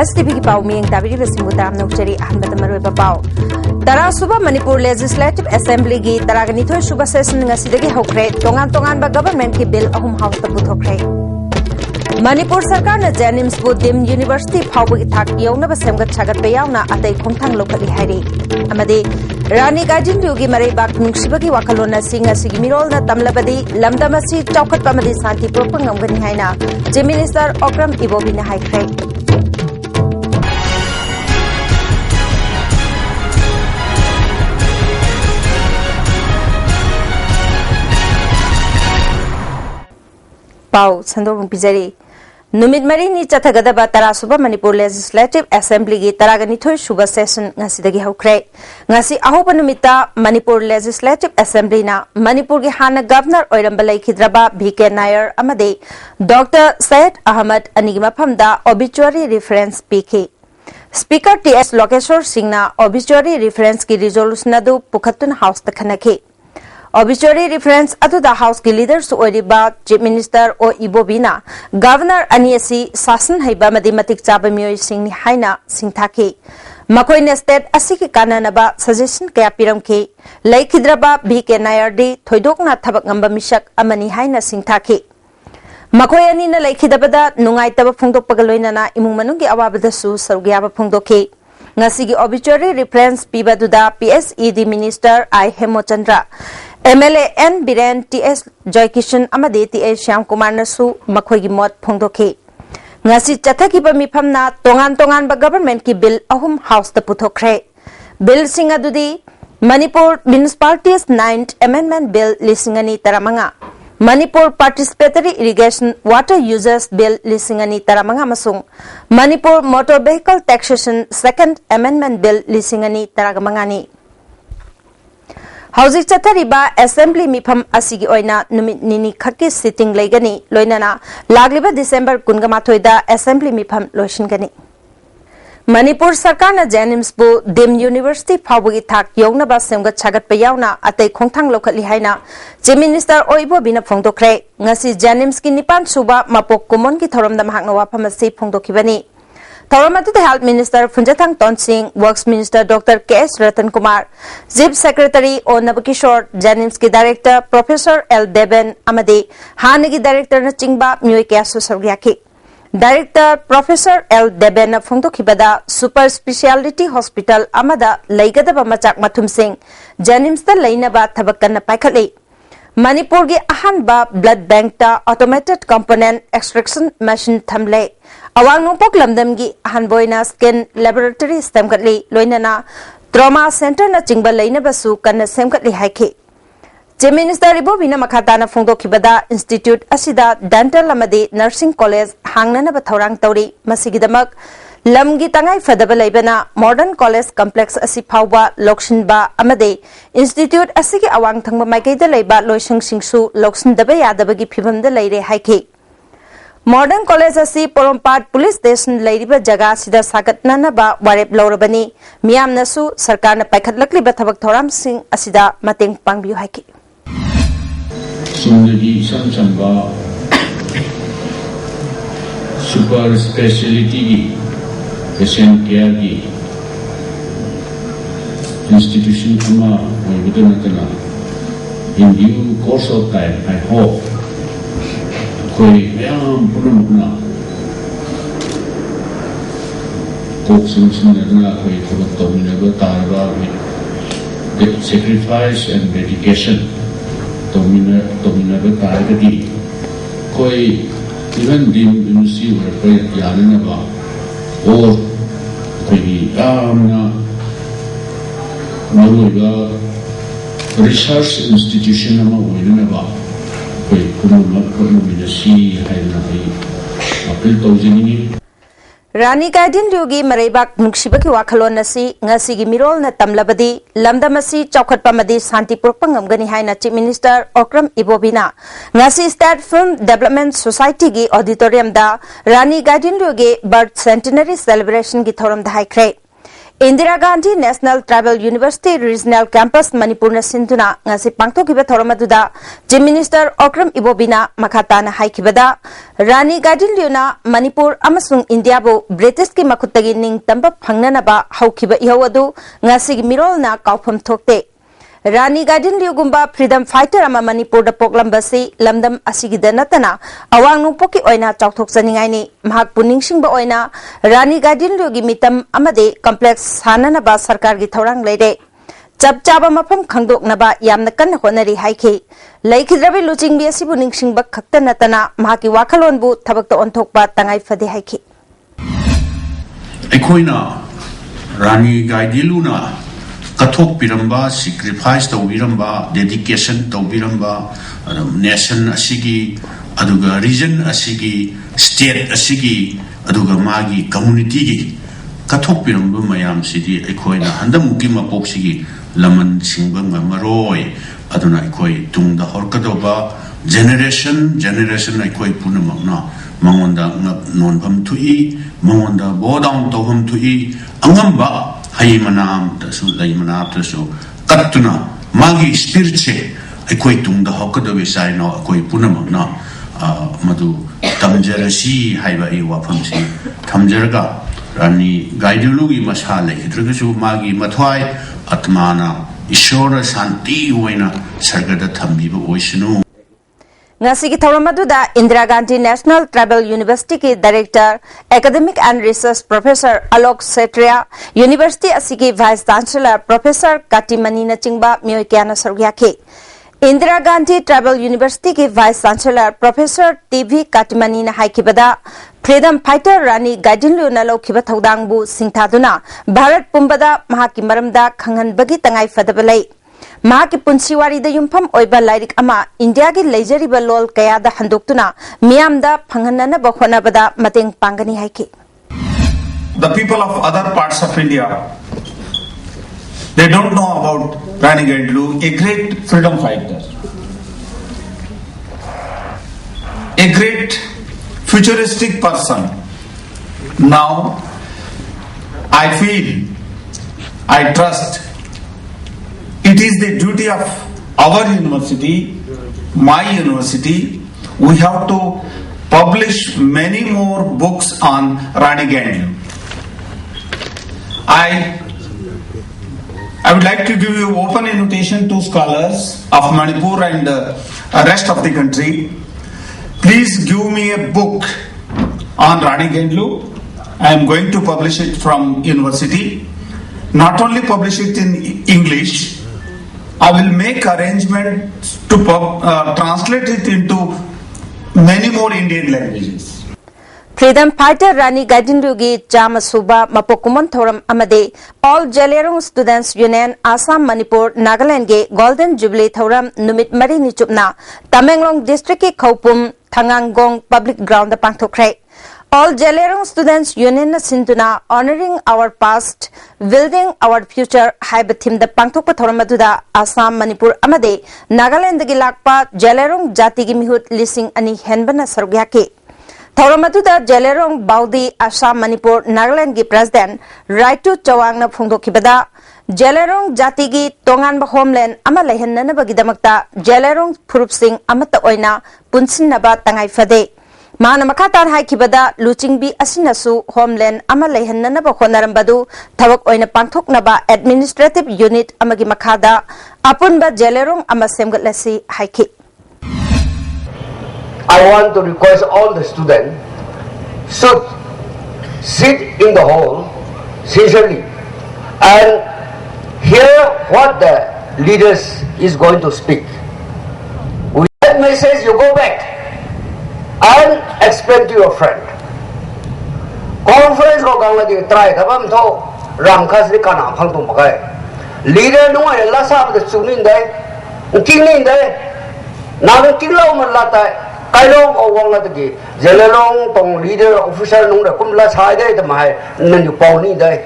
ISTV की पाव मियंग ताबिरी बसिंगुताम नौचरी अहमद मरोय पाव तरा सुबह मणिपुर लेजिस्लेटिव असेंबली की तरागनिथोय सुबह session ngasiदagi hokre tongan ba government ki bill ahum house ta puthokre Manipur सरकार ने जेनिम्स बु दिम यूनिवर्सिटी फाउबगी थाक यौनब सेमगत छागत बेयावना अतै खोंथांग लोखली हाइरे अमदे रानी गाजिनलुगी मरै बाक नुक्सिबगी वाखलोना सिंग असिगी मिरोलना तमलबदी लमदमसी चौखटपमदी शांति प्रोपंग ngमगनि हाइना चीफ मिनिस्टर ओक्रम इबोबिना हाइख्रे पाउ संदोबं पिजरी नुमित मरीनी चथगदबा तरा सुबह मणिपुर लेजिस्लेटिव असेंबली की तरागनिथोय सुबह सेशन ngasiदगी हौख्रे ngasi ahoba numita Manipur legislative assembly ना मणिपुर की हाना गवर्नर ओइरंबा लैखिद्रबा बीके नायर अमदे डॉक्टर सैयद अहमद अनिगी मफमदा ओबिचुअरी रेफरेंस पीखे स्पीकर टीएस लोकेश्वर सिंह ना ओबिचुअरी रेफरेंस की रिजोल्यूशन अदु पुखतुन हाउस तखनखे Obituary reference अतुदा हाउस की लीडर्स ओरिबा चीफ मिनिस्टर ओ इबोबिना गवर्नर अनियसी शासन हैबा मदि मतिक चाबा मियोय सिंहनि हाइना सिंथाखे मकोइने स्टेट असि की काननबा सजेशन कया पिरमखे लैखिद्रबा बीके नायरदी थोइदोकना थबक ngamba मिसक अमनि हाइना सिंथाखे मकोय अनिना लैखिदबदा नुंगाइतबा फोंदोकपगा लोइनाना इमुंग मनुंगी अवाबदसु सरुगियाबा फोंदोखे ngasi obituary reference pibaduda PSED minister I Hemochandra MLA N Biren TS Joykishan amade TS Shyam Kumar nasu makhoi gi mot phongdokhe ngasi chathaki ba mifamna tongan ba government ki bill ahum house ta puthokre bill sing adudi Manipur municipalities 9th amendment bill lisingani taramanga Manipur Participatory Irrigation Water Users Bill Lisingani Taramanga Masung Manipur Motor Vehicle Taxation Second Amendment Bill Lisingani Taragamangani Hauzik Chathariba Assembly Mifam Asigi Oina Numit Nini Khaki sitting Legani Loinana Lagliba December Kungamathoida Assembly Mifam Loishingani Manipur सरकार ने जेनिम्स बु दिम university फाउबगी थाक यौनबा सेमगत छागत पयावना अतै खोंथांग लोखली हाइना chief minister ओइबो बिना फोंदोखरे ngasi जेनिम्स की निपान सुबा मापोक Koeman की थोरमदा महाकना वाफम से फोंदोखिबनी थोरम अतुदे health minister Phungzathang Tonsing works minister doctor KS Ratan Kumar chief secretary O Nabakishore JNIMS की डायरेक्टर प्रोफेसर एल देबन अमदे हानगी डायरेक्टर न चिंगबा म्योय केसु सरगियाखि Director Professor L. Deben Fungtokibada Super Speciality Hospital Amada Laigadaba Machak Mathum Singh Jenims the Lainaba Tabakana Paikali Manipur gi ahanba blood bank ta automated component extraction machine thamle awang nongpok lamdam gi ahanboina skin laboratory stemgatli loinana trauma center na chingba lainaba su kana semgatli haike Chief Minister Ibobina Makhatana Fungdokibada Institute Asida Dental Amadi Nursing College Hangnana Bathorang Tauri Masigidamak Lamgi Tangai Fadaba Laibana Modern College Complex Asipauba Lokshinba Amade Institute Asigi Awang Thangba Maikaida Laiba Loishang Singsu Lokshin Daba Yadabagi Pibam the Laire Haike Modern College Asi Porompat Police Station Lairiba Jaga Sida Sagatnana Ba Warep Laurabani Miam Nasu Sarkana Paikhatlakli Bathabak Thoram Singh Asida Mating Pangbiu Haike Sundagi Samsamba Super Speciality Patient Care Institution Kuma Vidanatana in due course of time I hope Koi Yam Punamuna Coxum Nadana Koi Tominaba Tarva with sacrifice and dedication Dominaba Targati Koi even dim University or Yanaba or Koi Maluga Research Institution of Winaba Koi Kunuminasi Hainabi Apple Tozini रानी गाइडिन ल्युगी मरैबाक नुक्सिबकी वाखलोन नसी ngasi gi mirol na tamlabadi lamdamasi chaukhotpamadi शांति पुरपंगमगनि हाइना chief minister Okram इबोबिना ngasi state film development society की auditorium दा रानी गाइडिन ल्युगी बर्थ सेंटिनरी सेलिब्रेशन की थोरम दा हाइख्रे Indira Gandhi National Tribal University Regional Campus Manipur na sintuna ngasi pangthokiba thoramaduda Chief Minister Okram Ibobina makhatana haikibada Rani Gadinliuna Manipur amasung India bu British ki makhutagi ning tamba phangnanaba haukiba ihawadu ngasi mirolna kaufam thokte Rani Gadinliu gumba freedom fighter ama Manipur da poklambasi lamdam asigida natana awang nungpoki oina chauthok saningaini mahak puningsingba oina Rani Gadinliu gi mitam amade complex hananaba sarkar gi thorang leide chapchaba mafam khangdoknaba yamna kanna honari haiki laikhidrabi luchingbi asibu ningsingba khakta natana mahaki wakhalonbu thabakta onthokpa tangai fade haiki Ekoina Rani Gadinliuna Kathok piramba, sacrifice to biramba, dedication to biramba, nation asigi, aduga region asigi, state asigi, aduga magi community gi. Kathok piramba mayam sidi ekoina handa muki mapoksigi laman singbang maroi aduna ekoi tungda horkadoba generation ekoi puna magna mangonda non bam tui mangonda bodang to bam tui angamba Hai manam tasu lai manam tasu katuna magi spiritual ekoi tungda hokado besai no ekoi punamang na madu tamjarasi haiba I wafamsi tamjarga Rani Gadinliu masa lekidragasu magi mathwai atmana ishora santi oina sargada thambiba oisinu Ngasigi thoramaduda Indira Gandhi National Tribal University ki Director Academic and Research Professor Alok Setria University asigi Vice Chancellor Professor Katimani na chingba mioy kyana sargyaki Indira Gandhi Tribal University ki Vice Chancellor Professor TV Katimani na haikibada Freedom Fighter Rani Gadinliu na laukiba thaudangbu singthaduna Bharat pumbada mahaki maramda khanghanbagi tangai fadabalai Mahaki punsiwari da yumpham oiba lairik ama India gi leijariba lol kaya da handoktuna miyamda phanghanna ba khonabada mateng pangani haiki The people of other parts of India, they don't know about Rani Gadinliu, a great freedom fighter, a great futuristic person. Now I feel, I trust it is the duty of our university, my university, we have to publish many more books on Rani Gadinliu. I would like to give you open invitation to scholars of Manipur and rest of the country. Please give me a book on Rani Gadinliu. I am going to publish it from university. Not only publish it in English, I will make arrangements to translate it into many more Indian languages. Freedom Fighter Rani Gadinliu gi Jama Suba Mapokuman Thoram Amade All Jalerong Students Union Assam Manipur Nagaland ge Golden Jubilee Thoram Numit Mari ni chupna Tamenglong District ki Khopum Thangangong Public Ground da pangthokre All Jalerong Students Union na sintuna honoring our past, building our future haiba theme da pangthokpa thoramaduda Assam Manipur amade Nagaland gi lakpa Jalerong jati gi mihut lising ani henbana sargyaki Thoramaduda Jalerong Baudi Assam Manipur Nagaland gi President Raitu Chawang na phongdokibada Jalerong jati gi tongan ba homeland ama lehenna ba gidamakta Jalerong Phurup Singh amata oina punsinnaba tangai fade Mana makatan haikibada luchingbi asinasu homeland ama leihannaba khonarambadu thabak oina pangthoknaba administrative unit amagi makhada apunba Jalerong ama semgatlasi haiki I want to request all the students should sit in the hall sincerely and hear what the leaders is going to speak. With that message, you go back and explain to your friend. Conference ko gang lagi try tabam to ramkas di kana phang tum pakai. Leader no ay la sa de sunin dai, tingnin dai. Na no tinglaw man la tai. Kailong o wang la de Jalerong tong leader official nung da kum la sai dai ta mai nan yu pau ni dai.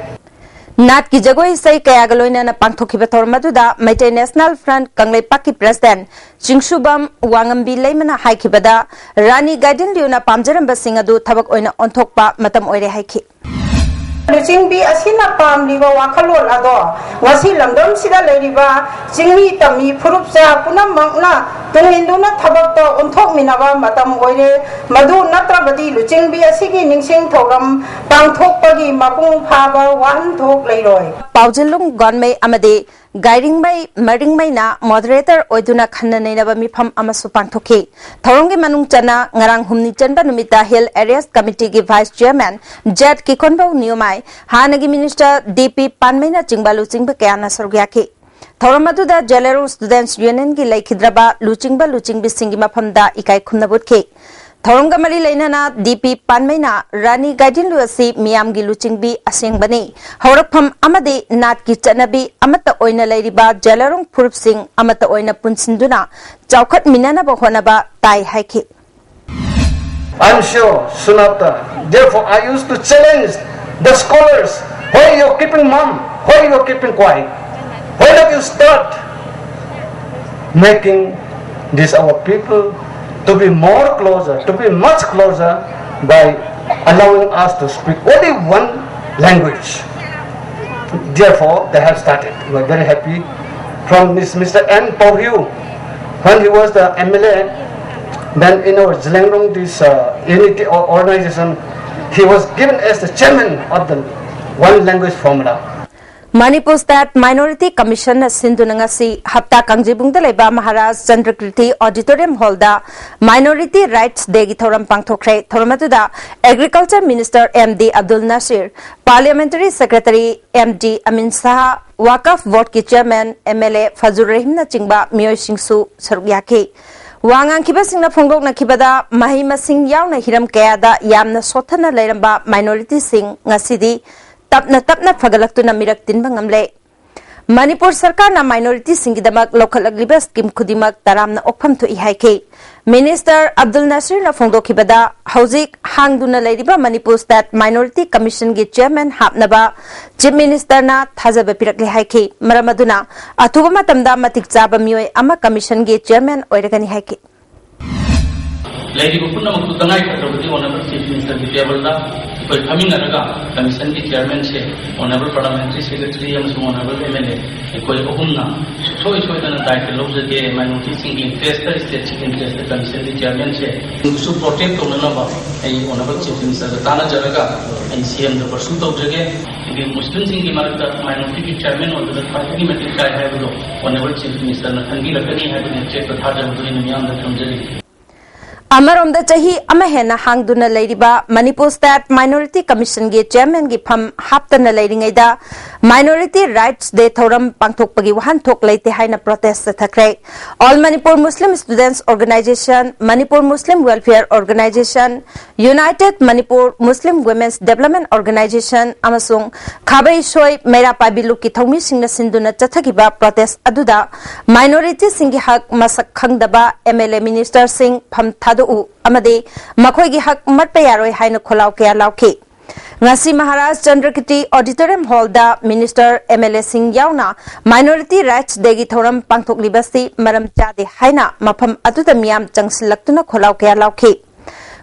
Nat ki jagoi sai kaya galoina na pangthokhiba thormaduda Maitai National Front Kanglei Paki President Chingsubam Wangambi leimana haikibada Rani Gadinliu na pamjaramba singadu thabak oina onthokpa matam oire haiki Luchingbi asina pam liba wakalol ado wasi lamdom sida leriba jingmi tami purupsa punam mangna tunginduna thabakta unthok minaba matam oire madu natrabadi luchingbi asigi ningsing thoram pangthokpagi mapung phaba wan thok leiroi Paujilung gonmei amade guiding by murding by na moderator oiduna khanna neinaba mifam amasu pangthoki thorongi manung chana ngarang humni chanba numita hill areas committee gi vice chairman jet kikonbo niomai hanagi minister dp panmeina chingbalu chingba kayana sorgyaki thoramatuda jalero students union gi laikhidraba luchingbi singi mafamda ikai khumnabutki thoronga mari leinana dp panmeina rani guiding lu asi miyam gi luchingbi asengbani haurakpham amade nat ki chanabi amata oina leiriba jalarong phurup sing amata oina punsinduna chawkhat minana ba honaba tai haiki I'm sure soon after. Therefore, I used to challenge the scholars. Why you keeping mum? Why you keeping quiet? Why don't you start making this our people to be more closer, to be much closer by allowing us to speak only one language. Therefore, they have started. We are very happy. From Mr. N. Pauhiu, when he was the MLA, then in our Zhelengrong, this unity organization, he was given as the chairman of the one language formula. Manipur State Minority Commission Sindhunangasi Hapta Kangjibungda Leba Maharaj Chandrakirti Auditorium Hall da Minority Rights Day gi thoram pangthokre thoramatuda Agriculture Minister MD Abdul Nasir Parliamentary Secretary MD Amin Saha Wakaf Board ki Chairman MLA Fazur Rahim na chingba miyoi singsu sarugyaki Wangang kiba singna phongdok na kibada mahi masing yauna hiram kayada yamna sothana leiramba minority sing ngasidi tapna phagalaktuna mirak tinba ngamle Manipur Sarkar na minority singidamak lokalagliba scheme khudimak taramna okpham thu ihaike Minister Abdul Nasir na phongdokhibada hauzik hangduna leiriba Manipur State Minority Commission gi chairman hapnaba Chief Minister na thajaba pirakle haike maramaduna athuba matamda matik chaba mioi ama commission gi chairman oiragani haike Lady Bukuna Mutangai Katrabati, Honorable Chief Minister Vidyavalla, for coming Araga, Commission the Chairman, Honorable Parliamentary Secretary, and Honorable MLA, Ekoi Ohumna, so is what an attack of the day, minority singing tester, state interest, the Commission the Chairman, to protect Onanaba, a Honorable Chief Minister, the Tana Jaraga, and CM the pursuit of the the Muslim singing minority chairman or the party metric I have Honorable Chief Minister, Nathani Lakani had to check the Haja in the Miam the Kamjari. Amaromda chahi amahena hangduna leiriba Manipur State Minority Commission gi chairman gi pham haptana leiringaida Minority Rights Day thoram pangthokpagi wahan thok leite haina protest thakre All Manipur Muslim Students Organization Manipur Muslim Welfare Organization United Manipur Muslim Women's Development Organization amasung Khabai Shoi Mera Pabilu ki thomi singna sinduna chathagiba protest aduda minority singi hak masak khangdaba MLA Minister Singh pham amade makhoi gi hak matpa yaroi haina kholau kya lauke ngasi Maharaj Chandrakirti Auditorium Hall da Minister MLA Singh yauna Minority Rights Day gi thoram pangthok libasi maram chade haina mafam atuda miyam changsilaktuna kholau kya lauke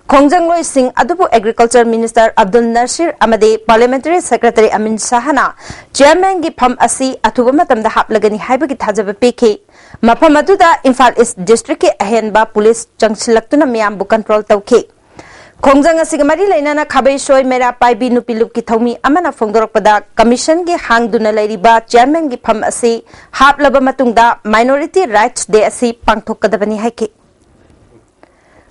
Khongjangloy Singh adubu Agriculture Minister Abdul Nasir amade Parliamentary Secretary Amin Sahana Chairman gi pham asi athuba matamda haplagani haibagi thajaba peke mafam aduda Imphal East District ki ahenba police changsilaktuna miyam bu control tawke Khongjang asiga mari leinana Khabai Shoi Mera Paibi Nupilup ki thomi amana phongdorokpada commission gi hangduna leiriba chairman gi pham asi haplaba matungda Minority Rights Day asi pangthokadabani haike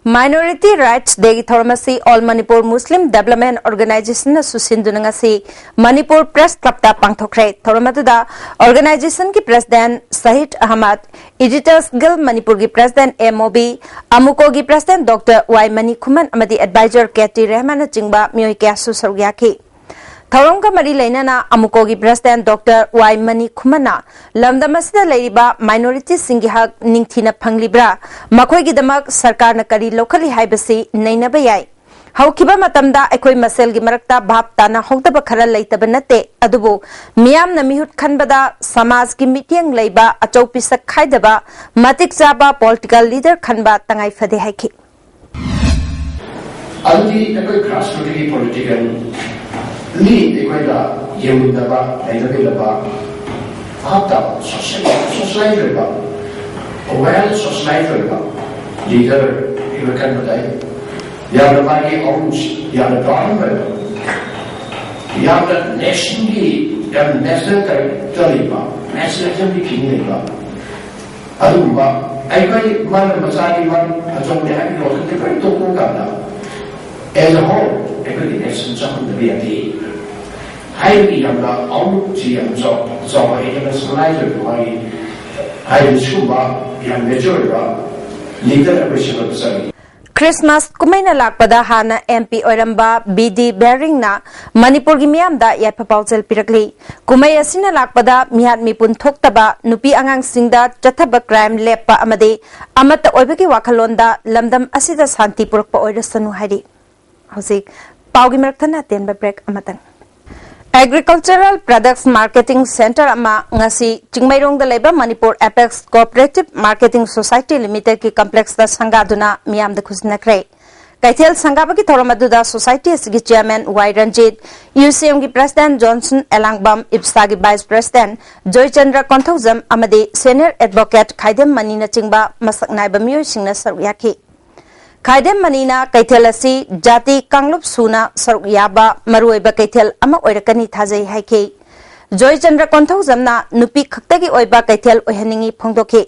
Minority Rights Day Thoramasi All Manipur Muslim Development Organization Susindunangasi Manipur Press Club ta pangthokre Thoramatuda organization ki president Sahid Ahmad Editors Guild Manipur ki president MOB Amuko ki president Dr. Y Mani Khuman amadi advisor KT Rahman chingba mioi kya su sarugyaki Tharonga mari leinana Amuko gi president Dr. Y Mani Khumana lamdamasida leiriba minority singi hak ningthina phanglibra makhoi gi damak sarkar na kari locally haibasi neinaba yai haukiba matamda ekoi masel gi marakta bhap tana hogdaba khara leitaba nate adubu miyam na mihut khanbada samaj gi mityang leiba achaupisak khaidaba matik jaba political leader khanba tangai phade haiki aldi ekoi grassroots political ni ekoida yemundaba aidabelaba hata socialize ba well socialize ba leader ibakan badai ya bagi aus ya government ya nation ki ya national territory ba national assembly king ba adumba aikai man masani man ajong ne ai lo ke kai to ko kana as a whole every nation some the be highly yamla all GM so internationalize I shuba yang major leader appreciation of sorry Christmas kumaina lakpada hana MP oiramba BD Bering na Manipur gi miam da ya papaujel pirakli kumai asina lakpada mihat mipun thoktaba nupi angang singda chathaba crime lepa amade amata oibagi wakhalonda lamdam asida santi purakpa oirasanu hairi hosik paugi marakthana tenba break amatang Agricultural Products Marketing Center ama ngasi Chingmairong da leba Manipur Apex Cooperative Marketing Society Limited ki complex da sangaduna miyam da khusna kre Kaithel sangabagi thoramadu da society asigi chairman Y Ranjit UCM ki president Johnson Elangbam IPSA ki vice president Joy Chandra Konthojam amade senior advocate Khaidem Manina chingba masak naiba miyoy singna saruyaki Khaidem Manina kaithel asi jati kanglup suna saruk yaba maruiba kaithel ama oirakani thajai haike Joy Chandra Konthojamna nupi khaktagi oiba kaithel ohaningi phongdoke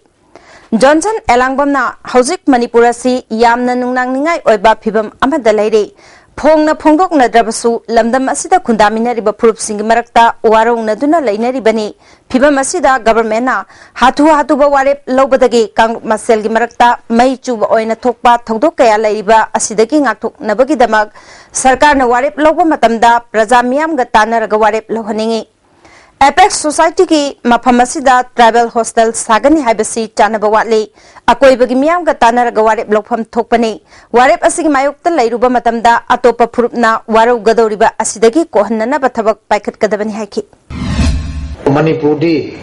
Johnson Elangbamna hojik Manipur asi yamna nungnang ningai oiba phibam amada laire phongna phongdok nadrabasu lamdam asida khundaminariba phurup sing marakta warong naduna lainaribani phibam asida government na hatu ba warep lobadagi kang masel gi marakta mai chuba oina thokpa thodok kaya laiba asidagi ngakthok nabagi damak sarkar na warep loba matamda praja miyam ga tanaraga warep lohaningi Apex Society ki mafamasida tribal hostel sagani haibasi chanaba watli akoi bagi miyam ga tanaraga warep lokpham thokpani warep asigi mayokta lairuba matamda atopa phurupna warau gadoriba asidagi kohannana bathabak paikhat kadabani haiki Manipur di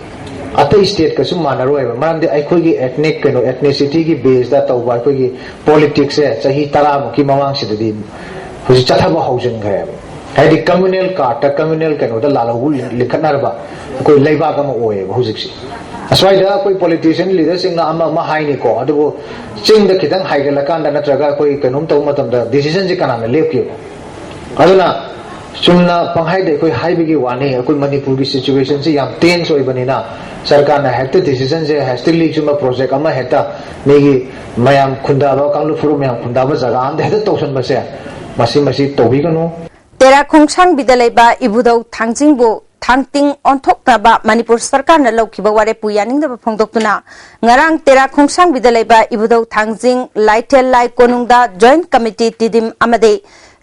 atai state ka sum manaroi ba man de aikoi gi ethnic kano ethnicity gi base da tawba koi gi politics se sahi tara ki mawang sidadi huji chathaba haujen ghaya haidi communal card communal kano da lalahu likhanarba koi leiba ka ma oye hujiksi aswai da koi politician leader sing na ama haini ko adu ching da khitang haigala kan da natraga koi kanum taw matam da decision ji kana na lepki aduna sumna panghai de koi haibigi wani koi Manipur ki situation se yam tense oi banina sarkar na hekta decision se hastily chuma project ama hekta megi mayam khunda ba kanglu furu mayam khunda ba jaga am de hekta tawsan ba se masi tobi ganu Tera khungsang bidalaiba ibudau thangjingbu thangting onthoknaba Manipur sarkar na laukiba ware puyaningda phongdoktuna ngarang tera khungsang bidalaiba ibudau thangjing laitel lai konungda joint committee tidim amade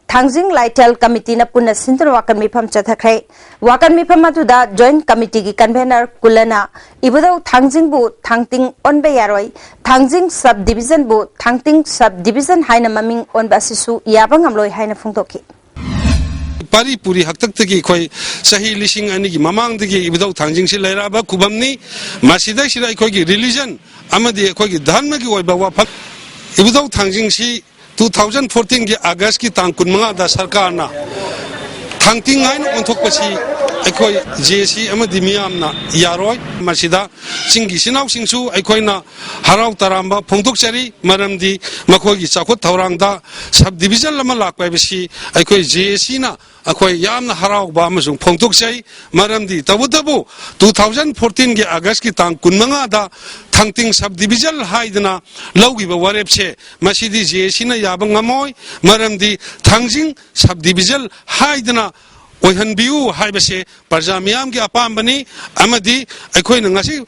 Thangjing Laitel Committee na punna sintur wakan mifam chathakrai wakan mifam atuda joint committee ki convener kulana ibudau Thangjing bu thangting onbe yaroi Thangjing sub division bu thangting sub division haina maming onba sisu yabang amloi haina phongdoki Pari puri hak tak tagi koi sahi lising ani ki mamang tagi ibadau Thangjing si laira ba kubamni masida sira koi ki religion amadi koi ki dharma ki oiba wa phat ibadau Thangjing si 2014 ki August ki tang kunmanga da sarkar na thangting ngain onthok pasi aikoi JC amadi miyam na yaroi masida singi sinau singsu aikoi na harau taramba phongtok chari maramdi makoi gi chakot thaurang da sub division lama lakpai bisi aikoi JC na akoi yamna harau ba amasung phongtok chai maramdi tabu 2014 ki August ki tang kunmanga da thangting sub division haidna logi ba warepse masidi JC na yabang ngamoi maramdi Thangjing sub division haidna oihan biu haibase parjamiyam ki apambani amadi aikoi na ngasi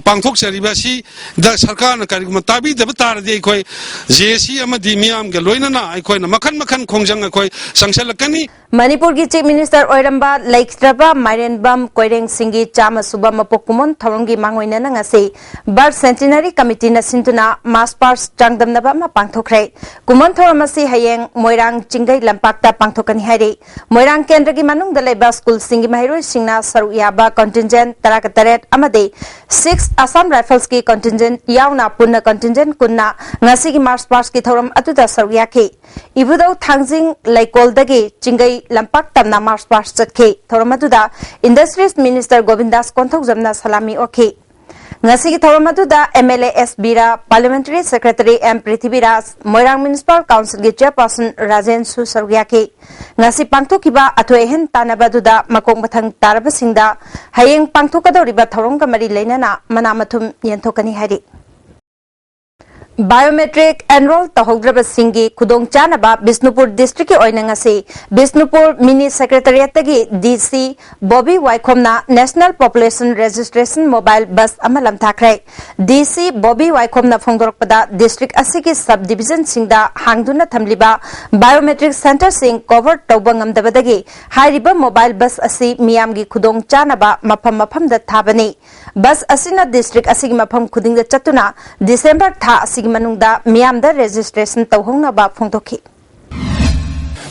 pangthok saribasi da sarkar na karigma tabi da batar de aikoi JC amadi miyam ge loina na aikoi na makhan khongjang aikoi sangsalakani Manipur ki Chief Minister Oiramba Laiktraba Mairenbam Koireng Singhi Chama Suba Mapokumon Thorongi Mangoina ngasi Birth Centenary Committee na sintuna Mass Pars Changdamnaba ma pangthokrai Kumon Thoramasi Hayeng Moirang Chingai Lampakta pangthokani hairi Moirang Kendra ki manung dalaiba school Singhi Mahiroi Singna Saru Yaba Contingent Tarakataret amade 6 Assam Rifles ki contingent yauna punna contingent kunna ngasi ki march past ki thoram atuda sarya ke ibudau thangjing laikol dagi chingai lampak tamna march past chatke thoram atuda Industries Minister Govindas Konthok jamna salami oke ngasi ki thoram atuda MLA S Bira Parliamentary Secretary M Prithviraj Moirang Municipal Council ki Chairperson Rajen Su sarya ke ngasi pangthokiba athoehen tanabaduda makong mathang tarabasingda hayeng pangthokadoriba thorong ka mari leinana manamathum yenthokani hari Biometric enroll tahodraba singi kudong chanaba Bisnupur district ki oinangasi Bisnupur Mini Secretariat tagi DC Bobby Waikhomna National Population Registration Mobile Bus amalam thakrai DC Bobby Waikhomna phongdorpada district asigi subdivision singda hangduna thamliba biometric center sing cover tawba ngamdabadagi hairiba mobile bus asi miyamgi kudong chanaba mafam da thabani bus asina district asigi mafam khudingda chatuna December tha asigi manungda miyamda registration tawhongna ba phongtokhi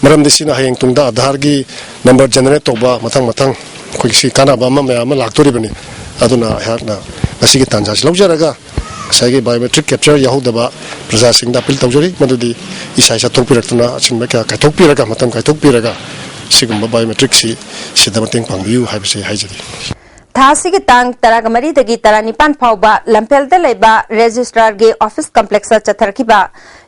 maram desina hayeng tungda Aadhaar gi number generate toba mathang khoi kana ba ma mayam laktori bani aduna harna asigi tanja lawjaraga saigi biometric capture yahudaba praja singda appeal tawjari madudi isai sa thokpiraktuna achinba ka thokpiraga matam ka thokpiraga sigumba biometric si sidamateng pangbiu haibse haijari Thasi ki tang taragamari dagi taranipan phauba lampel da leba registrar ge office complex chatharkiba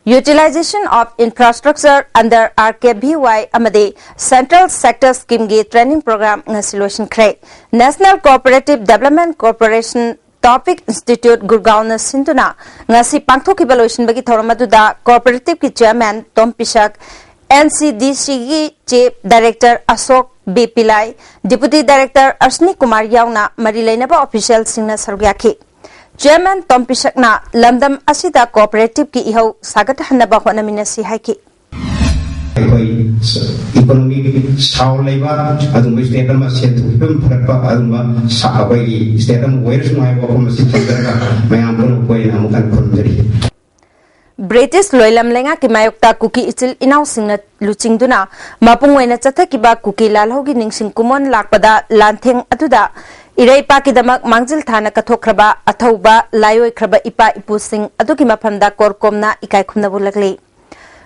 utilization of infrastructure under RKBY amade central sector scheme ge training program ngasiloshin kre National Cooperative Development Corporation Topic Institute Gurgaon na sintuna ngasi pangthokiba loishin bagi thoramaduda cooperative ki chairman Tom Pisak NCDC ki chief director Ashok B. Pillai, Deputy Director Ashni Kumar Yauna, Marilainaba official Singna Sargyaki. Chairman Tom Pishakna, Lamdam Asida Cooperative Ki Iho, Sagat Hanaba Honaminasi Haiki. Economic Sao Labor, Adum State and Maset, Pumpa, Aduma, Saaway, State and where's my work, my uncle, Amukan Kundri. British loilam lenga ki mayokta kuki ichil inaw singna luchingduna mapung wena chathakiba kuki lalhogi ningsing kumon lakpada lantheng atuda irei pakidamak mangjil thana kathokraba athauba layoi khraba ipa ipu sing aduki maphamda korkomna ikai khumna bulagli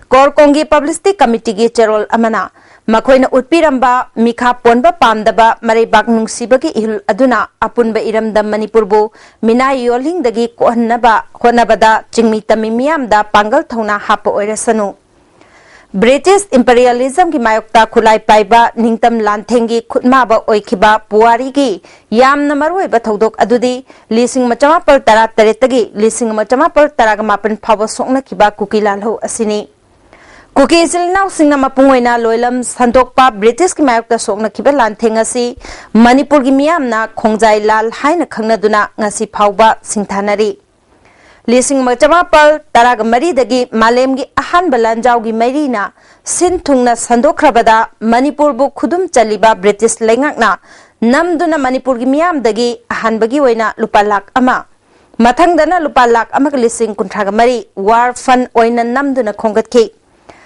korkongi publicity committee gi cherol amana makoina utpiramba mikha ponba pamdaba mareibak nungsibagi ihul aduna apunba iramda manipurbu mina yoling dagi kohannaba honabada chingmi tamimiyam da pangal thona hapa oirasanu British imperialism ki mayokta khulai paiba ningtam lanthengi khutma ba oikhiba puari gi yamna maroi ba thodok adudi lising machama par tara taretagi lising machama par tara gamapan phawa sokna kiba kukilal ho asini Kuki Silnau Singna Mapungoina Loilam Sandokpa British ki mayokta sokna kiba lanthengasi Manipur gi miyamna khongjai lal haina khangnaduna ngasi phauba singthanari Lising machama pal taraga mari dagi malem gi ahan balanjau gi marina sin thungna sandokrabada Manipur bu khudum chaliba British lengakna namduna Manipur gi miyam dagi ahan bagi oina lupa lak ama mathangdana lupa lak ama lising kunthraga mari war fund oina namduna khongatki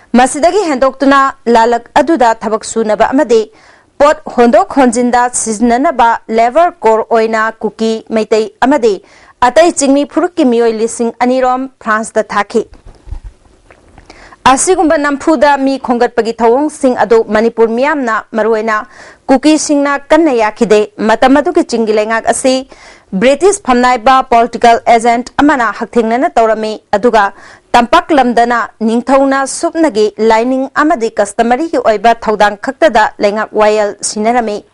Masidagi hendoktuna lalak aduda thabak sunaba amade pot hondok honjinda siznanaba lever core oina kuki meitai amade atai chingmi phurukki mioi lising anirom France da thaki asigumba nampuda mi khongatpagi thawong sing ado Manipur miyamna maruena kuki singna kanna yakide matamadu ki chingilengak asi British phamnaiba political agent amana hakthengnana tawrami aduga Tampak lamdana ningthauna supnagi lining amadi customary ki oiba thodang khaktada lengak wayal sinarami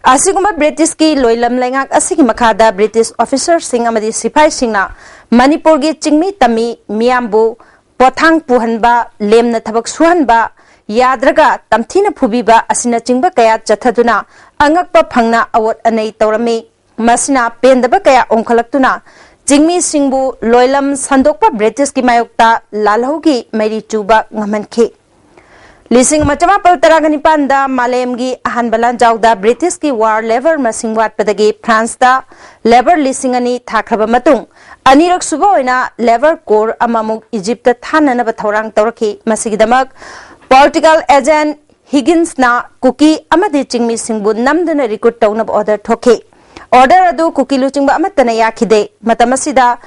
asiguma British ki loilam lengak asigi makhada British officer sing amadi sipai singna Manipur gi chingmi tami miyambu pothang puhanba lemna thabak suhanba yadraga tamthina phubiba asina chingba kaya chathaduna angakpa phangna award anei tawrami masina pendaba kaya ongkhalaktuna Jingmi Singbu Loilam Sandokpa British ki mayokta lalhogi meri chuba ngamanke Lising machama pal taragani panda malemgi ahan balan jawda British ki war lever masing wat padagi France da lever lising ani thakraba matung anirak suba oina lever core amamuk Egypt ta thanana ba thorang tawraki masigidamak political agent Higgins na kuki amadi Jingmi Singbu namdana recruit tawna order thoke order adu kuki luchingba amatana yakhide matamasida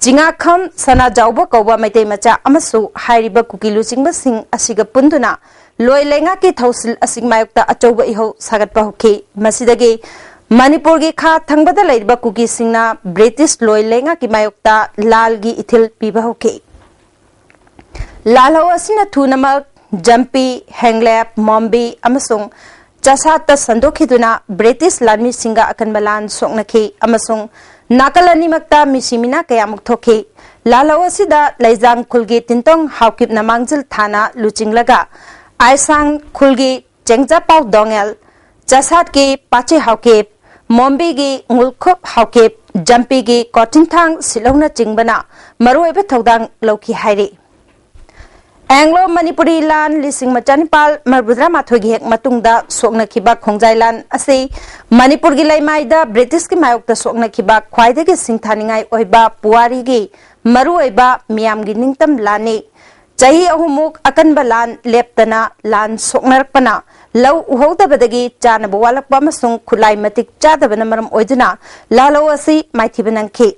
jingakham sana jawba kawba maitei macha amasu hairiba kuki luchingba sing asiga punduna loi lenga ki thausil asig mayukta achauba iho sagatpa hoki masidagi Manipur gi kha thangbada laiba kuki singna British loi lenga ki mayukta lal gi ithil piba hoki lal ho asina thunamak Jumpy Hanglap Mombi amasung chasata sandokhiduna British Lami Singa akanbalan soknaki amasung nakalani makta misimina kayamuk thoki lalawasida laijang khulgi tintong hawkip namangjil thana luchinglaga aisang khulgi chengja pau dongel chasat ki pache hawkip Mombi gi ngulkhop hawkip Jumpy gi kotingthang silongna chingbana maruiba thodang loki hairi Anglo Manipuri lan lising machanipal marbudra mathogi hek matungda sokna khiba khongjai lan ase Manipur gi laimaida British ki mayokta sokna khiba khwaidagi singthaningai oiba puari gi maru oiba miyam gi ningtam lani chahi ahumuk akanba lan leptana lan soknarpana law uhodabadagi chana bawalakpa masung khulai matik chadabana maram oiduna lalo asi maithibanangki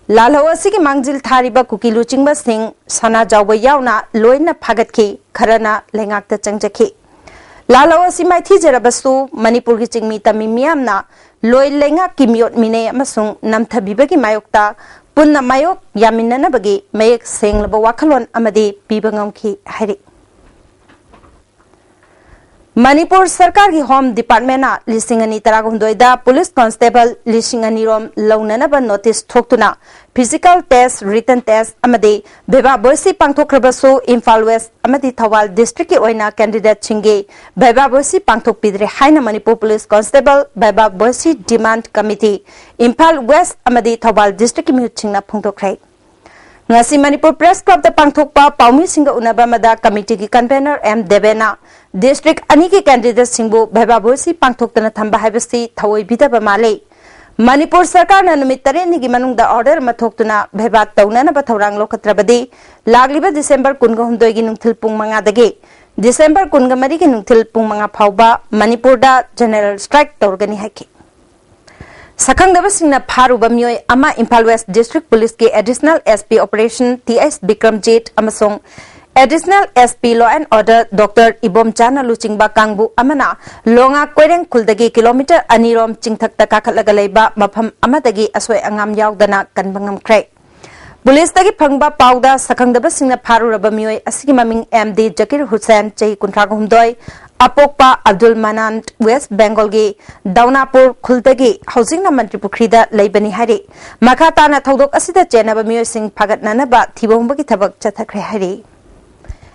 Lalo asigi mangjil thariba kuki luchingba sing sana jawba yauna loina phagatki kharana lengakta changjaki Lalo asi maithi jarabasu Manipur gi chingmi tami miyamna loi lenga ki miot mine amasung namthabiba gi mayokta punna mayok yaminna bagi mayek senglaba wakhalon amadi pibangamki hari Manipur Sarkar ki Home Department na lisingani taragumdoida Police Constable lisingani rom launanaba notice thoktuna physical test written test amadi beba boisi pangthokrabasu Imphal West amadi Thawal district ki oina candidate chinge beba boisi pangthok pidre haina Manipur Police Constable beba boisi demand committee Imphal West amadi Thawal district ki michingna phongtokrai ngasi Manipur Press Club da pangthokpa paumi singa unaba mada committee ki convener M Devena district ani ki candidate singbu bhaiba boisi pangthoktana thamba haibasi thawoi bidaba male Manipur Sarkar na numit 3 ni gi manungda order mathoktuna bhaiba taunana ba thorang lokatrabadi lagliba December 19 gi nungthil pung manga dagi December 19 gi nungthil pung manga phauba Manipur da general strike torgani haki Sakangdaba singna pharuba myoi ama Imphal West District Police ke Additional SP Operation TS Bikramjit amasong Additional SP Law and Order Dr. Ibom Chana Luchingba Kangbu amana longa Kwereng Kuldagi kilometer anirom chingthakta kakhatlaga leiba mafam amadagi asoi angam yaudana kanbangam krai Police dagi phangba pauda sakangdaba singna pharuraba myoi asigi maming MD Zakir Hussain chei kuntragumdoi Apokpa Abdul Manan West Bengal gi Daunapur Khultagi Housing na Mantri Pukrida leibani hari makata na thodok asida chenaba myoi sing phagatnana ba thibomba gi thabak chathakre hari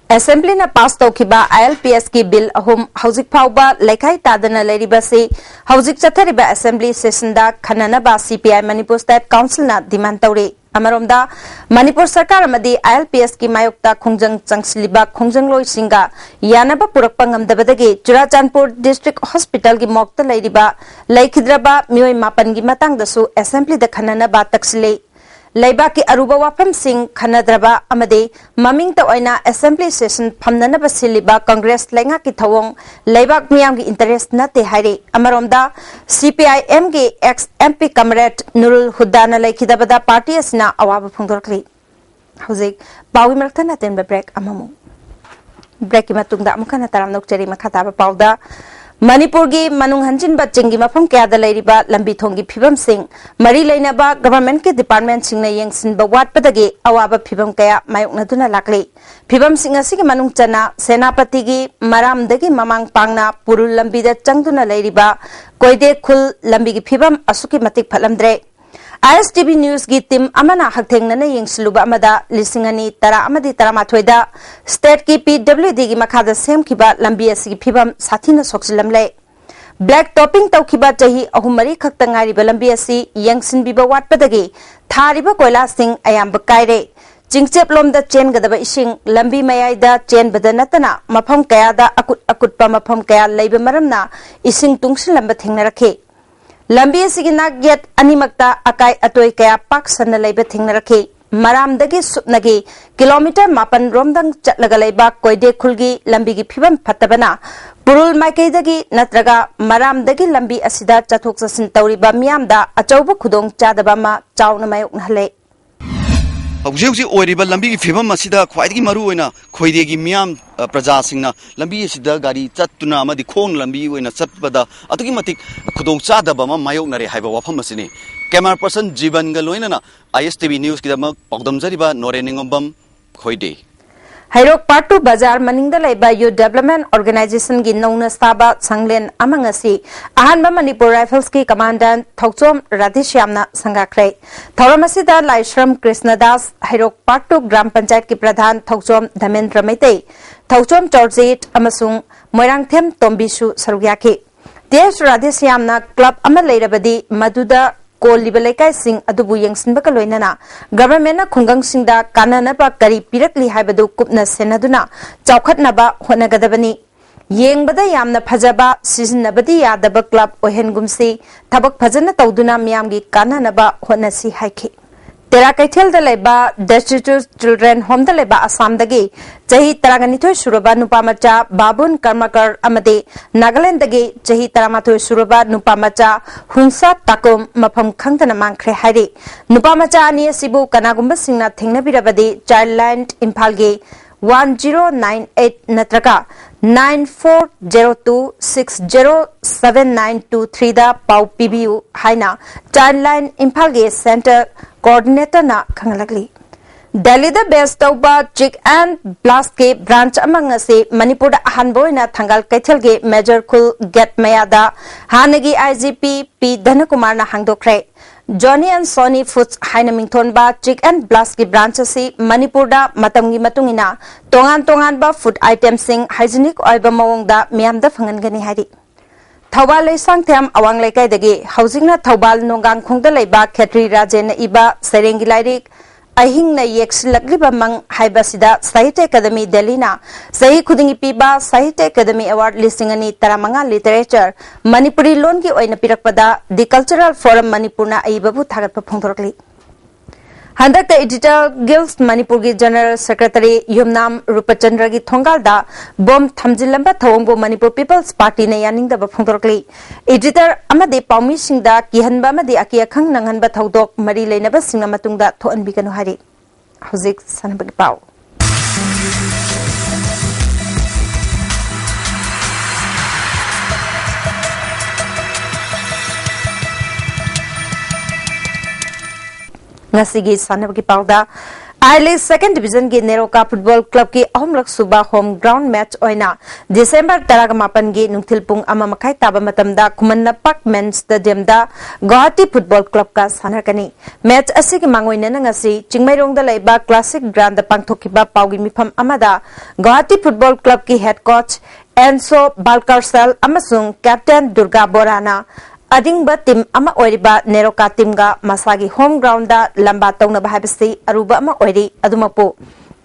Assembly na pass taukiba ILPS ki bill ahum housing pauba lekai tadana leriba se housing chathariba assembly session da khanana ba CPI Manipur State Council na demand taure amaromda Manipur Sarkar amadi ILPS ki mayokta khongjang changsliba khongjang loi singa yanaba purakpa ngamdabadagi Churachandpur District Hospital gi mokta leriba laikhidraba myoi mapan gi matang dasu assembly da khanana ba taksile Laiba ki aruba wafam sing khanadraba amade maming ta oina assembly session phamnana basiliba congress lenga ki thawong laibak miyam gi interest na te haire amaromda CPIM gi ex MP comrade Nurul Huddana laikhidabada party asna awaba phongdorkli hojik bawi marthana tenba break amamu break ki matungda amukana taram nokcheri makhata ba pauda Manipur gi manung hanjin ba chingi mafam kya da lairiba lambi thongi phibam sing mari lainaba government ke department sing na yengsin ba wat padagi awaba phibam kaya mayokna duna lakli phibam sing asigi manung chana senapati gi maram dagi mamang pangna purul lambi da changduna lairiba koide khul lambi gi phibam asuki matik phalamdre ISTV News gi team amana hakthengna yengsiluba amada lisingani tara amadi tara mathoida state ki PWD gi makhada sem khiba lambi asigi phibam sathina sokjilamle black topping tawkhiba chahi ahumari khaktangari lambi asi yengsin biba watpadagi thariba koila sing ayamba kaire chingchep lomda chen gadaba ising lambi mayaida chen badanatana mafam kaya da akut pa mafam kaya leiba maramna ising tungsin lamba thengna rakhe lambi asigi nak yet animakta akai atoi kaya pak sanna leiba thengna rakhe maramdagi supnagi kilometer mapan romdang chatlaga laiba koide khulgi lambi gi phibam phatabana purul maikaidagi natraga maramdagi lambi asida chathok chasin tawriba miyamda achauba khudong chadaba ma chauna mayok nale Hauji oiriba lambi gi phibam asida khwaidagi maru oina khoidegi miyam praja singna lambi asida gari chattuna amadi khong lambi oina chatbada atugi matik khudong chadaba ma mayok nare haiba wafam asini camera person jiban galoina na ISTV news kidama pagdam jariba noreningom khoide Hairok Part 2 Bazar Maningda Laiba Youth Development Organization gi Nauna Staba Sanglen Amangasi Ahanba Manipur Rifles ki Commandant Thokchom Radhishyamna Sangakre Thoramasida Laishram Krishnadas Hairok Part 2 Gram Panchayat ki Pradhan Thokchom Dhamendra Meitei Thokchom Chorjit amasung Moirangthem Tombisu Sarugyaki Desh Radhishyamna Club ama leirabadi Maduda ko libelaikai sing adubu yengsinba ka loinana government na khungang singda kanana ba kari pirakli haibadu kupna senaduna chawkhatnaba honagadabani yengbada yamna phajaba sizinabadi yadaba club ohengumsi thabak phajana tawduna miyamgi kanana ba honasi haiki Tera Kaithel da leba Destitute Children Home da leba Assam dagi Jahi Taraganithoi Suraba Nupamacha Babun Karmakar Amade Nagaland dagi Jahi Taramathoi Suraba Nupamacha Hunsa Takum Mapam Khangtana Mangkhre Hari Nupamacha ani asibu kanagumba singna thengnabirabadi Childland Imphalgi 1098 natraka 9402607923 da pau PBU haina Childline Imphalgi Center Coordinator na Kangalagli Delhi the best over chick and blast ke branch among us Manipur Hanboy na Thangal Kaithel ge Major Kul get Mayada Hanagi IGP P Dhanakumar na Hangdokre Johnny and Sony Foods haina mingthon ba chick and blast ki branch asi Manipur da matamgi matungina tongan ba food items sing hygienic oiba mawong da miyam da phangan gani hari Thawal Lesang Tham Awang Laikai dagi housing na Thawal Nongang Khongda Laiba Khetri Rajen Iba Serengi Lairik Ahing na Yeksilakliba Mang Haibasida Sahitya Academy Delhi na Sahi Khudingi Piba Sahitya Academy Award Lisingani Taramanga Literature Manipuri Lon ki oina pirakpada The Cultural Forum Manipur na Aibabu Thagatpa Phongthorkli Handak the Editor Guilds Manipur gi General Secretary Yumnam Rupachandra gi Thongal da Bom Thamjilamba Thawongbo Manipur People's Party na yaning da Phongthorkli Editor amade Paumi Singh da Kihanba amade Akia Khang Nanghanba Thaudok Mari Leinaba Singha Matungda Thoanbiganu Hari Hauzik Sanabagi Pau Ngasigi sanabagi pauda I-League Second Division ki Neroka Football Club ki ahumlak suba home ground match oina December 18 gi nungthilpung ama makai taba matamda Kumanna Park Men's Stadium da Guwahati Football Club ka sanarkani match asigi mangoina ngasi Chingmairong da laiba Classic Ground da pangthokiba paugi mifam amada Guwahati Football Club ki head coach Enzo Balkarsel amasung Captain Durga Borana Adingba team ama oiriba Neroka team ga masagi home ground da lamba tongna bahabisi aruba ama oiri adumapo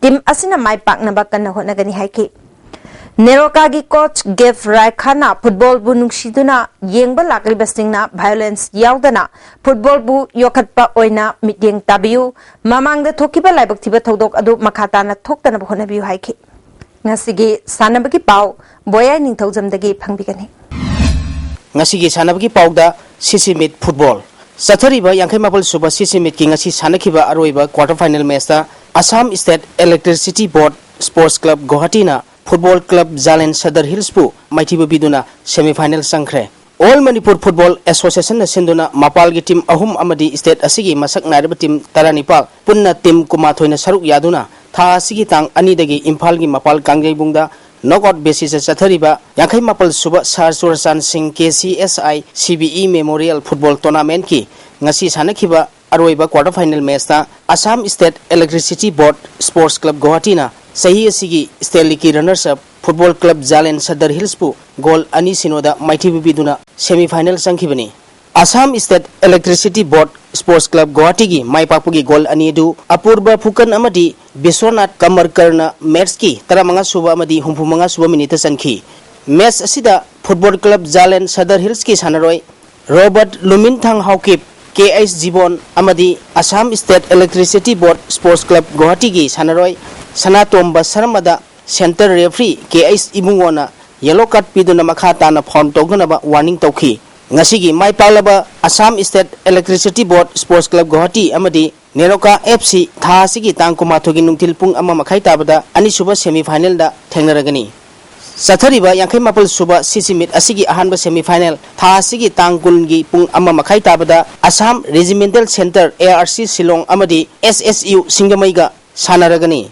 team asina mai pakna bakana honagani haiki Neroka gi coach Gev Raikhana football bu nungsiduna yengba lakriba singna violence yaudana football bu yokhatpa oina mityeng tabiu mamangda thokiba laibak thiba thodok adu makhata na thoktana honabiu haiki ngasigi sanabagi pau boyai ningthaujamdagi phangbigani Ngasigi sanabagi pauda Sisimit football Sathariba Yankai Mapal Suba Sisimit ki ngasi sanakiba aroiba quarter final match da Assam State Electricity Board Sports Club Guwahati na Football Club Jalen Sadar Hills pu maithiba biduna semi final sangkhre All Manipur Football Association na sinduna mapal gi team ahum amadi state asigi masak nariba team taranipal punna team kumathoina saruk yaduna tha asigi tang ani dagi Imphal gi mapal kangjai bungda knockout basis Sathariba Yankai Mapal Suba Sar Surasan Singh KCSI CBE Memorial Football Tournament ki ngasi sanakiba aroiba quarter final match ta Assam State Electricity Board Sports Club Guwahati na sahi asigi state league runners up Football Club Jalen Sadar Hills pu goal ani sinoda maithibi biduna semi final sangkhibani Assam State Electricity Board Sports Club Guwahati gi maipapugi goal ani du apurba phukan amadi Biswanath Kamarkarna match ki 15 suba amadi 35 suba minute sankhi match asida Football Club Jalen Sadar Hills ki sanaroi Robert Luminthang Haukip KS Jibon amadi Assam State Electricity Board Sports Club Guwahati gi sanaroi Sanatomba Saramada Center Referee KS Imungona yellow card piduna makha tana form togduna ba warning tawki ngasigi mai palaba Assam State Electricity Board Sports Club Guwahati amadi Neroka FC tha sigi tang kumathogi nungtil pung amma makhai tabada ani suba semi final da thengnaragani Sathariba yankai mapul suba sisimit asigi ahanba semi final tha asigi tang kungi pung amma makhai tabada Assam Regimental Center ARC Silong amadi SSU Singamaiga sanaragani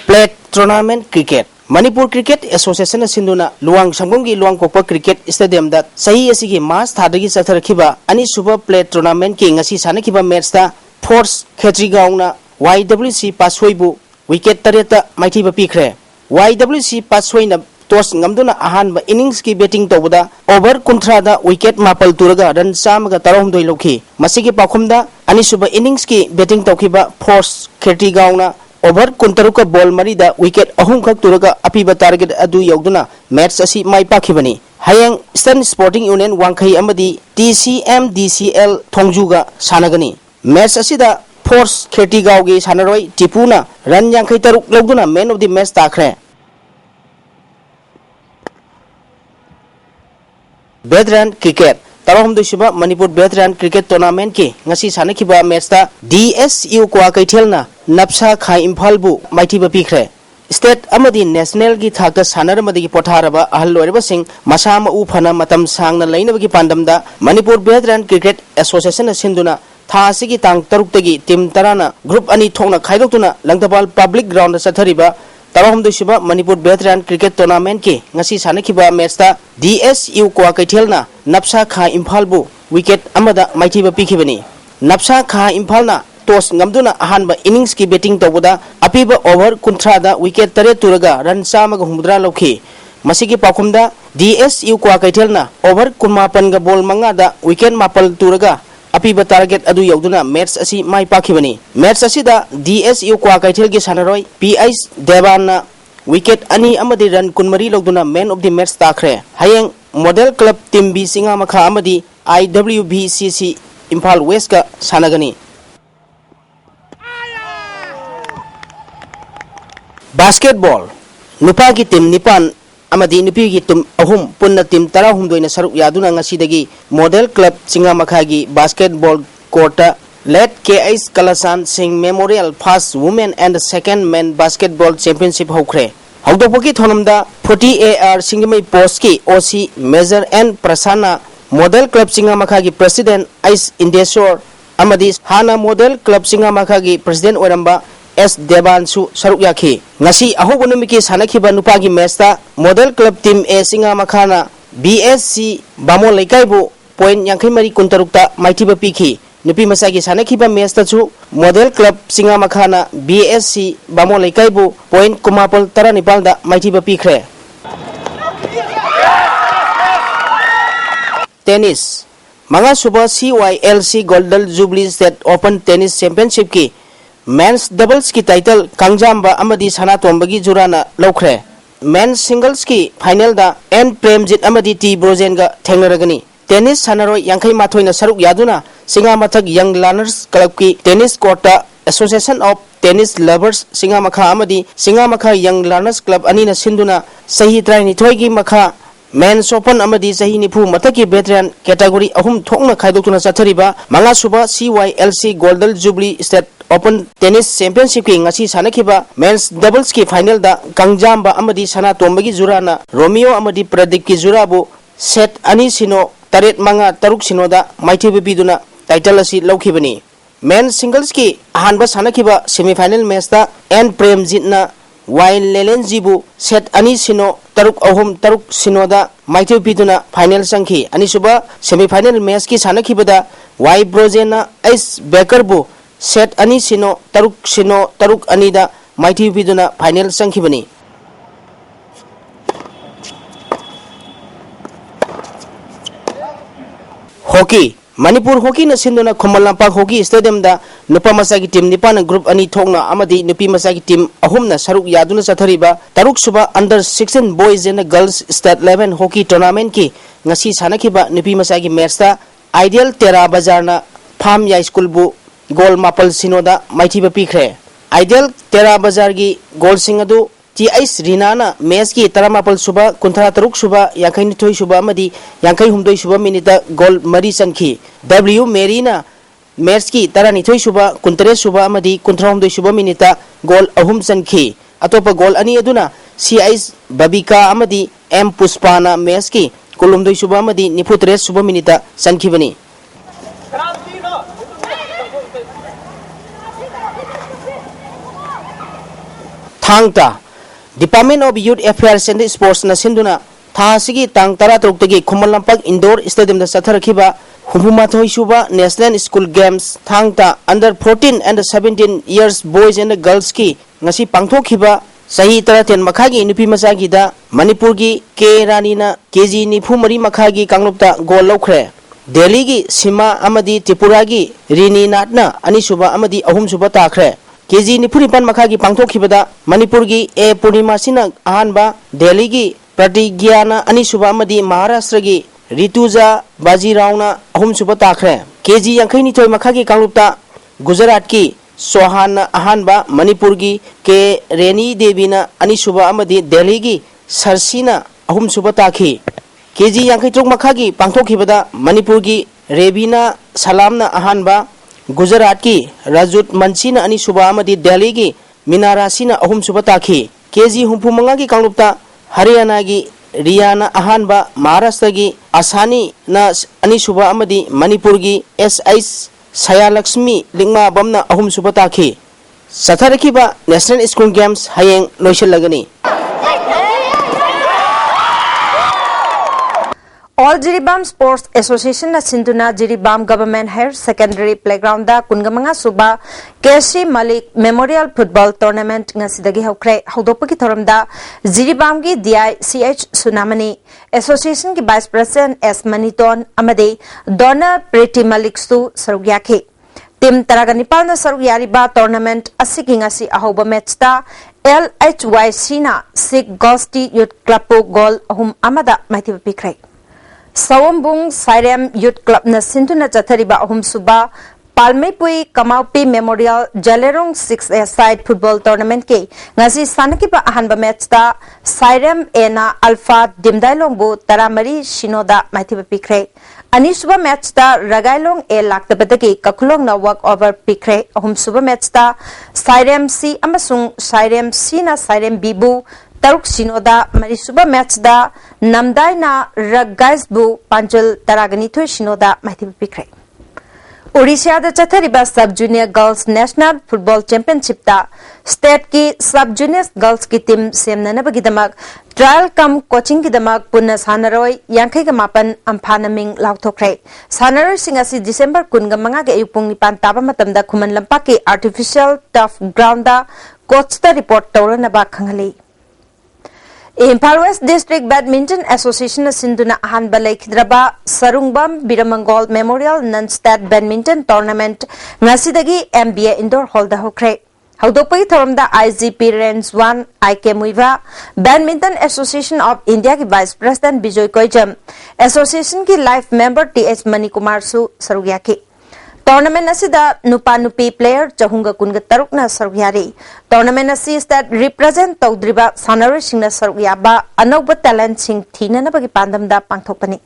Plate Tournament Cricket Manipur Cricket Association Sinduna Luang Sangomgi Luang Kokpa Cricket Stadium that sahi asigi mas thadagi satharakhiba ani suba plate tournament ki ngasi sanakhiba match da Force Khetrigaungna YWC Passoibu wicket tareta maithiba pikre YWC Passoina toss ngamduna ahanba innings ki batting tawda over kunthra da wicket mapal turaga run samaga tarom doi lokhi masigi pakhumda ani suba innings ki batting tawkhiba Force Khetrigaungna over kuntaruka ball marida wicket ahum khak turaga apiba target adu yogduna match asi mai pakhibani hayang Eastern Sporting Union Wangkhai amadi TCMDCL Thongjuga sanagani match asida Force Khetigaugi sanaroi Tipuna run yankai taruk logduna man of the match takre Veteran Cricket Tarahum Dushiba Manipur Veteran Cricket Tournament ki ngasi sanakhiba match ta DSU kwa kaithelna Napsa Khai Imphalbu maithiba pikre State amadi national gi thakta sanaramadi gi potharaba ahal loireba sing masama u phana matam sangna leinabagi pandamda Manipur Veteran Cricket Association sinduna tha asigi tang taruk tagi team tarana group ani thongna khaidokuna Langtabal Public Ground sathariba Tarahum Dushiba Manipur Veteran Cricket Tournament ki ngasi sanakhiba match ta DSU kwa kaithelna Napsa Kha Imphalbu wicket amada maithiba pikhibani Napsa Kha Imphalna toss ngamduna ahanba innings ki batting tawda apiba over kunthra da wicket tare turaga run samaga humdra lokhi masigi pakhumda DSU kwa kaithelna over kunmapan ga ball manga da wicket mapal turaga apiba target adu yogduna match asi mai pakhibani match asida DSU kwa kaithel gi sanaroi PIS Devanna wicket ani amadi run kunmari logduna man of the match takhre hayeng model club team B singa makha amadi IWBCC Imphal West ka sanagani Basketball nupa ki team nipan amadi nupi ki team ahum punna team tarahumdoi na saruk yaduna ngasidagi model club singa makha gi basketball court led KS Kalasan Singh Memorial First Women and Second Men Basketball Championship hokre hokdopoki thonamda 40 AR Singmai post ki OC Major N Prasana model club singa makha gi president Ice Indesor amadi hana model club singa makha gi president oramba S Devansu saruk yakhi ngasi ahobunumiki sanakhiba nupagi match ta model club team A singa makhana BSC Bamo Laikaibu point yankai mari kuntarukta maithiba pikhi nupi masagi sanakhiba match ta chu model club singa makhana BSC Bamo Laikaibu point kumapal taranipal da maithiba pikre Tennis Manga suba CYLC Golden Jubilee State Open Tennis Championship ki Men's doubles ki title Kangjamba amadi Sanatombagi jurana lokre Men's singles ki final da N Premjit amadi T Brojen ga thengnaragani Tennis sanaroi yankai mathoina saruk yaduna singa mathak Young Learners Club ki tennis court Association of Tennis Lovers singa makha amadi singa makha Young Learners Club anina sinduna sahi traini thoigi makha Men's Open amadi sahi nipu mathaki veteran category ahum thokna khaidokuna chathariba manga suba CYLC Golden Jubilee State Open Tennis Championship ki ngasi sanakhiba men's doubles ki final da Kangjamba amadi Sanatombagi jurana Romeo amadi Pradeep ki jurabu set ani sino taret manga taruk sino da maithiba biduna title asi laukhibani men's singles ki ahanba sanakhiba semi final match da N Premjit na Y Lelenjibu set ani sino taruk ahum taruk sino da maithiba biduna final sangkhi ani suba semi final match ki sanakhiba da Y Brojena Ice Baker bu set ani sino taruk ani da maithiba biduna final sangkhibani Hockey Manipur hockey na sinduna Khomal Lampak hockey stadium da nupa masagi team nipan group ani thokna amadi nupi masagi team ahumna saruk yaduna chathariba taruk suba under 16 boys and girls state 11 hockey tournament ki ngasi sanakhiba nupi masagi match ta Ideal Tera Bazar na Pham Ya School bu goal mapal sinoda maithiba pikre Ideal Tera Bazar gi goal singadu TS Rinana match ki taramapal suba kunthara taruk suba yankai nithoi suba amadi yankai humdoi suba minita goal mari sanki W Marina match ki taranithoi suba kuntre suba amadi kunthara humdoi suba minita goal ahum sanki atopa goal ani aduna CIS Babika amadi M Puspana match ki Kolumdoi suba amadi niputre suba minita sankibani Thangta Department of Youth Affairs and Sports na sinduna thasigi tang tara turukdagi Khomal Lampak Indoor Stadium da satharakhiba Humphumathoi suba National School Games thangta under 14 and 17 years boys and girls ki ngasi pangthokhiba sahi taraten makhagi nupi masagi da Manipur gi K Rani na KG nifu mari makhagi kanglupta goal laukhre Delhi gi Sima amadi Tripura gi Rini Natna ani suba amadi ahum suba takhre KG Nipuripan Makagi Pangtok Hibada, Manipurgi, E Purnima Sina Ahanba, Delhi gi Pratigyana Anisuba Madi Maharashtragi, Rituja Baji Rauna, Ahum Suba Takre, KG Yankini Toy Makagi Kangupta, Gujarat ki Sohana Ahanba, Manipurgi, K Reni Devina Anisuba Amadi, Delhi gi Sarsina, Ahum Suba Taki, KG Yankitok Makagi Pangtok Hibada, Manipurgi, Rebina Salamna Ahanba, Gujarat ki Rajut Mansina ani suba amadi Delhi gi Minarasina ahum suba takhi KG Humpumanga gi kanglupta Haryana gi Riyana Ahanba Maharashtra gi Asani na ani suba amadi Manipur gi SI Sayalakshmi Lingma Bamna ahum suba takhi Satharakhiba National School Games hayeng loishallagani All Jiribam Sports Association na Sinduna Jiribam Government Higher Secondary Playground da Kungamanga Suba Keshi Malik Memorial Football Tournament ngasidagi haukre haudopaki thoramda Jiribam gi DI CH Sunamani Association ki Vice President S Maniton amade Donor Pretty Malik su sarugyakhe Team Taraganipal na sarugyariba tournament asiki ngasi ahoba match ta LHYC na Sikh Gosti Youth Club goal ahum amada maithiba pikrai Sawambung Sairem Youth Club na sinduna chathariba ahum suba Palmepui Kamaupi Memorial Jalerong 6A Side Football Tournament ke ngasi sanakiba ahanba match ta Sairem Ena Alpha Dimdailong bu taramari shinoda maithiba pikre ani suba match ta Ragailong A laktabadagi kakulong na walk over pikre ahum suba match ta Sairem C amasung Sairem C na Sairem Bibu Taruk Shinoda Marisuba match da Namdai na Raggais bu Panjul Taraganito Shinoda Mathi Pikre. Odisha da Chathariba Sub Junior Girls National Football Championship da State ki Sub Junior Girls ki team semna bagidamak trial kam coaching ki damak punna Sanaroi Yankai Mapan Ampanaming Lauthokre. Sanaroi Singasi December Kunga Manga Yupung Nipan Taba Matamda Kuman Lampaki Artificial Tough Ground da coach da report Taurana Bakhangali. Impal West District Badminton Association Sinduna Ahan Balai Kidraba Sarungbam Biramangol Memorial Non-State Badminton Tournament Ngasidagi MBA Indoor Hall da Hokre. Haudopai Thoramda IGP Range 1 IK Muiva Badminton Association of India ki Vice President Bijoy Koijam Association ki Life Member TH Manikumar Su Sarugyaki. Tournament asida nupa nupi player chahunga kunga taruk na sarugyari. Tournament asi stat represent tawdriba sanari singna sarugyaba anauba talent sing thina na bagi pandam da pangthokpani.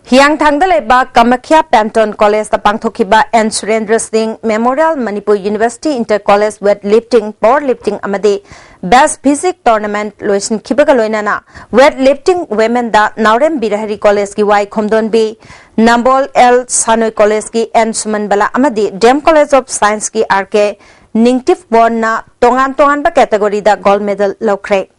Hiang thangda leba Kamakhya Panton College da pangthokiba N Surendra Singh Memorial Manipur University Inter College Weightlifting Powerlifting amade Best Physics Tournament loisin khibaga loinana Weightlifting Women da Naurem Birahari College ki Y Khomdon B Nambol L Sanoi College ki N Suman Bala amade Dem College of Science ki RK Ningtif Born na tongan ba category da gold medal lokre.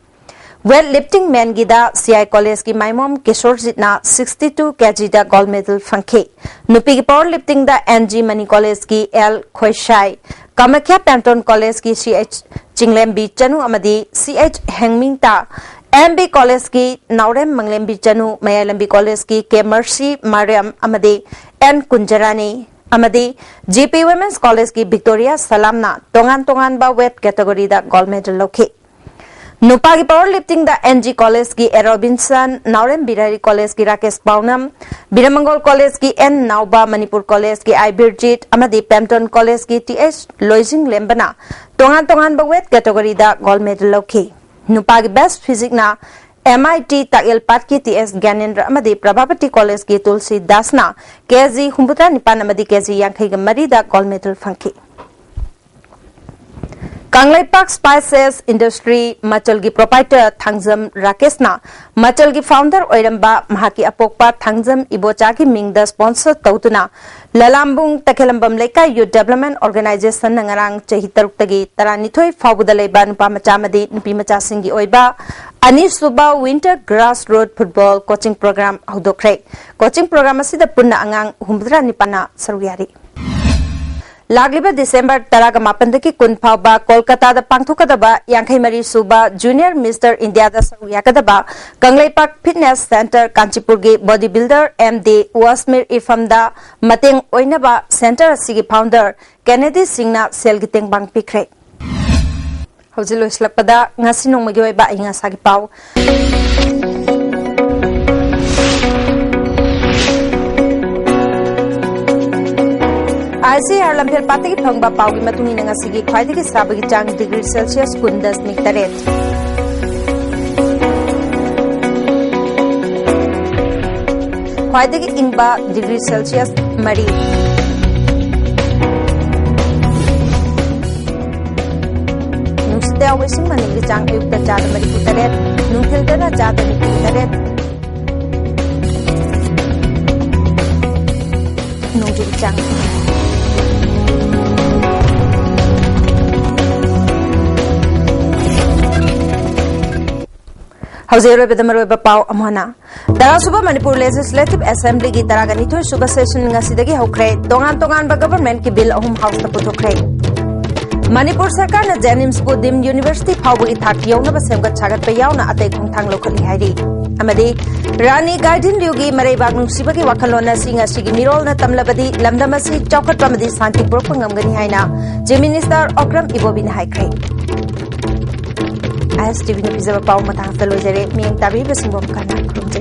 Weightlifting men gida CI College ki Maimom Kishore Jitna 62 kg da gold medal fangke. Nupi ki powerlifting da NG Mani College ki L Khoishai. Kamakhya Panton College ki CH Chinglembi Chanu amadi CH Hengming ta. MB College ki Naurem Manglembi Chanu Mayalambi College ki K Mercy Mariam amadi N Kunjarani amadi GP Women's College ki Victoria Salamna tongan ba weight category da gold medal lokhi Nupa ki powerlifting da NG College ki A Robinson Naurem Birari College ki Rakesh Paunam Biramangol College ki N Nauba Manipur College ki I Birjit amadi Pempton College ki TH Loising Lembana tongan ba weight category da gold medal lokhi Nupa ki best physique na MIT Takil Patki TS Gyanendra amadi Prabhapati College ki Tulsi Dasna KZ Humbutra Nipan amadi KZ Yankai Mari da gold medal fangki Kanglai Park Spices Industry Machal gi proprietor Thangjam Rakesh na Machal gi founder Oiramba Mahaki Apokpa Thangjam Ibocha ki mingda sponsor tautuna Lalambung Takelambam Leka Youth Development Organization nangarang chahi taruk tagi taranithoi faubuda leiba nupa macha madi nupi macha singi oiba Ani Suba Winter Grass Road Football Coaching Program Audokre Coaching Program asida punna angang humbudra nipana saruyari Lagliba December Taraga Mapandaki Kunpaba Kolkata da Pangthukadaba Yankai Mari Suba Junior Mr. India da Saruyakadaba Kanglai Park Fitness Center Kanchipurgi Bodybuilder MD Wasmir Ifamda Mateng Oinaba Center Asigi founder Kennedy Singna Selgiteng Bang Pikre Hojilo Islakpada ngasi nongmagi oiba inga sagi pau IC Arlampel Patiki Pangba Paugi Matuni Nangasigi Kwaidiki Sabagi Jang degree Celsius Kundas Miktaret. Kwaidiki Ingba degree Celsius Mari. Nungstea Wishing Manigi Jang Yukta Jada Mari Kutaret. Nungkildana Jada Miktaret. Nungkil Jang. Hauzeroy bedamaroy bapau amona Dara suba Manipur Legislative Assembly gi taragani thoi suba session ngasidagi hokre tongan ba government ki bill ahum house ta puthokre Manipur sarkar na Jenims ko dim university phawgi thak yauna ba semga chagat pa yauna atei khongthang lokhali hairi amadi Rani Garden Lyugi Marai Bagnung Sibagi Wakalona Singa Sigi Mirol na tamlabadi lamdamasi chaukat pamadi santi propangam haina Je Minister Okram Ibobin haikre ISTV ni pizza pau matang talo jare miyang tabi besing bom kana krumje